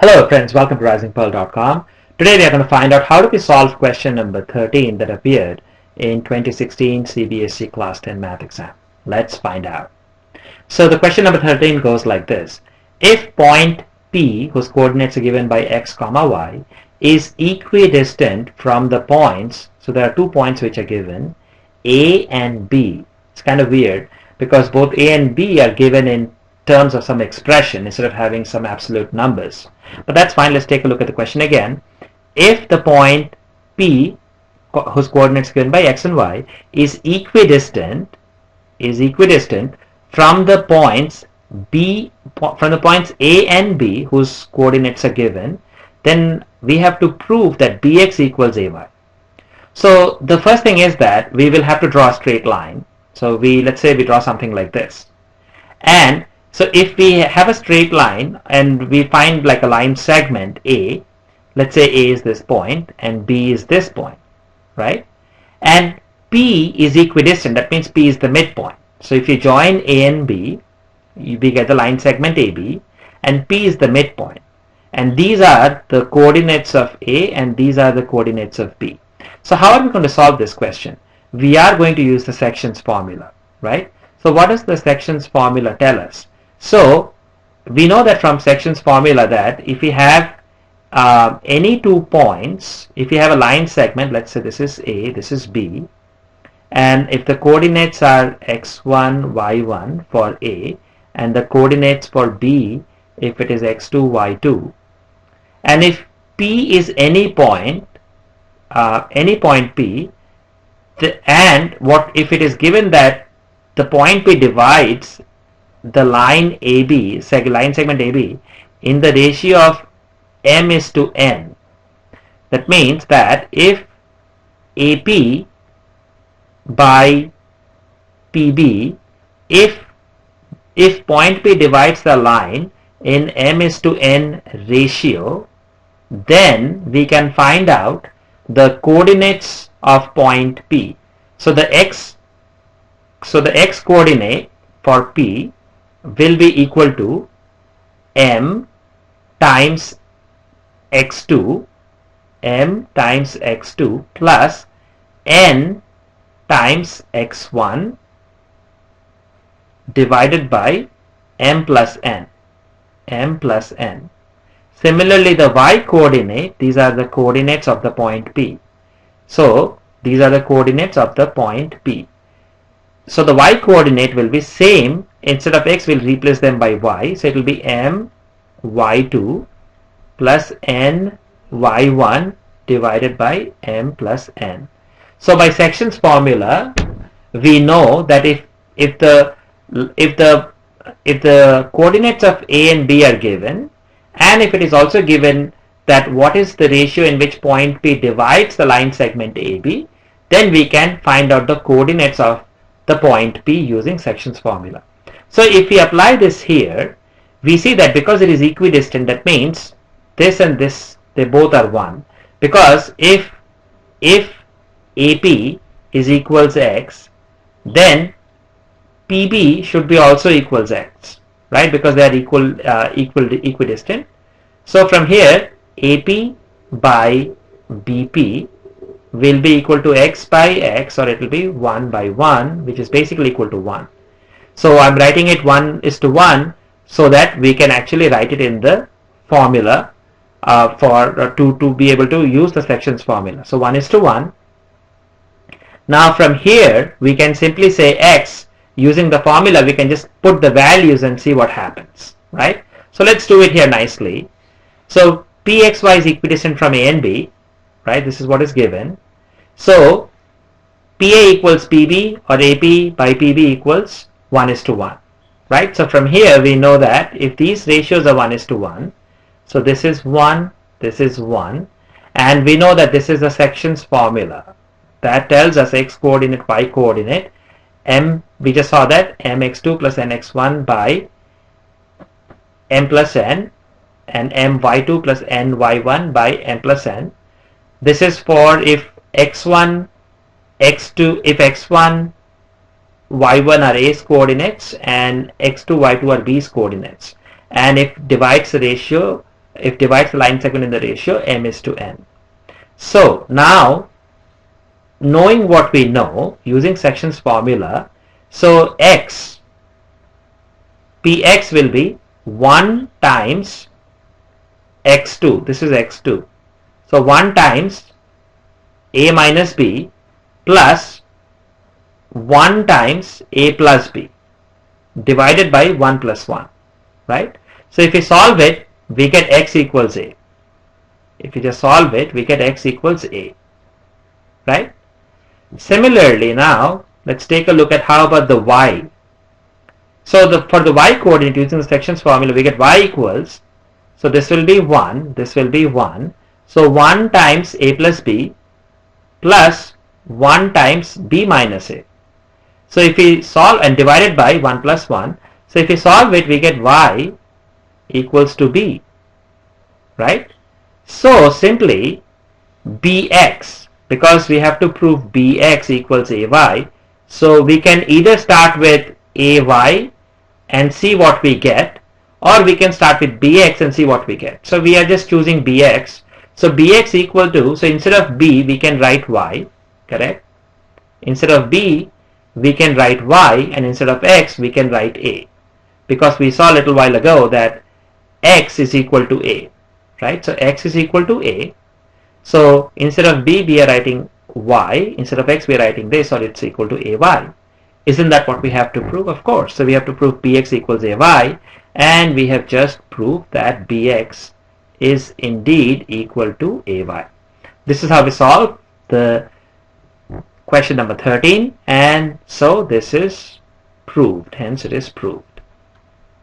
Hello friends, welcome to Risingpearl.com. Today we are going to find out how to solve question number 13 that appeared in 2016 CBSE Class-X Math exam. Let's find out. So the question number 13 goes like this. If point P, whose coordinates are given by x comma y, is equidistant from the points, so there are 2 points which are given, A and B. It's kind of weird because both A and B are given in terms of some expression instead of having some absolute numbers. But that's fine. Let's take a look at the question again. If the point P, whose coordinates given by x and y, is equidistant from the points A and B, whose coordinates are given, then we have to prove that bx equals ay. So the first thing is that we will have to draw a straight line. So let's say we draw something like this. And so if we have a straight line and we find like a line segment A, let's say A is this point and B is this point, right? And P is equidistant, that means P is the midpoint. So if you join A and B, we get the line segment AB, and P is the midpoint. And these are the coordinates of A and these are the coordinates of B. So how are we going to solve this question? We are going to use the sections formula, right? So what does the sections formula tell us? So we know that from sections formula that if we have any 2 points, if we have a line segment, let's say this is A, this is B, and if the coordinates are x1, y1 for A, and the coordinates for B, if it is x2, y2, and if P is any point P, and what if it is given that the point P divides the line AB, line segment AB, in the ratio of m is to n. That means that if AP by PB, if point P divides the line in m is to n ratio, then we can find out the coordinates of point P. So the x coordinate for P will be equal to m times x2 plus n times x1 divided by m plus n. Similarly, the y coordinate, these are the coordinates of the point P. So these are the coordinates of the point P. So the y coordinate will be same. Instead of x, we'll replace them by y. So it will be m y2 plus n y1 divided by m plus n. So by sections formula, we know that if the coordinates of A and B are given, and if it is also given that what is the ratio in which point P divides the line segment AB, then we can find out the coordinates of the point P using sections formula. So if we apply this here, we see that because it is equidistant, that means this and this, they both are 1. Because if AP is equals x, then PB should be also equals x, right? Because they are equidistant. So from here, AP by BP will be equal to x by x, or it will be 1 by 1, which is basically equal to 1. So I'm writing it 1:1 so that we can actually write it in the formula to be able to use the sections formula. So 1:1. Now from here we can simply say x. Using the formula we can just put the values and see what happens, right? So let's do it here nicely. So pxy is equidistant from A and B, right? This is what is given. So PA equals PB, or AP by PB equals 1:1, right? So from here we know that if these ratios are 1:1, so this is 1, this is 1, and we know that this is a sections formula that tells us x coordinate, y coordinate, m, we just saw that mx2 plus nx1 by m plus n, and my2 plus ny1 by m plus n. This is for if x1, x2, if x1, y1 are A's coordinates and x2, y2 are B's coordinates. And if divides the ratio If divides the line segment in the ratio m:n. So now, knowing what we know, using sections formula, so px will be 1 times x2. This is x2. So 1 times a minus b plus 1 times a plus b divided by 1 plus 1, right? So if we solve it, we get x equals a. If you just solve it, we get x equals a, right? Similarly, now let's take a look at how about the y. So for the y coordinate, using the sections formula, we get y equals, so this will be 1, this will be 1. So 1 times a plus b plus 1 times b minus a. So if we solve and divide it by 1 plus 1, so if we solve it, we get y equals to b, right? So simply bx, because we have to prove bx equals ay, so we can either start with ay and see what we get, or we can start with bx and see what we get. So we are just choosing bx. So bx equal to, so instead of b we can write y, correct? Instead of b we can write y, and instead of x we can write a, because we saw a little while ago that x is equal to a, right? So x is equal to a. So instead of b we are writing y, instead of x we are writing this, or it's equal to ay. Isn't that what we have to prove? Of course. So we have to prove bx equals ay, and we have just proved that bx is indeed equal to ay. This is how we solve the question number 13, and so this is proved, hence it is proved.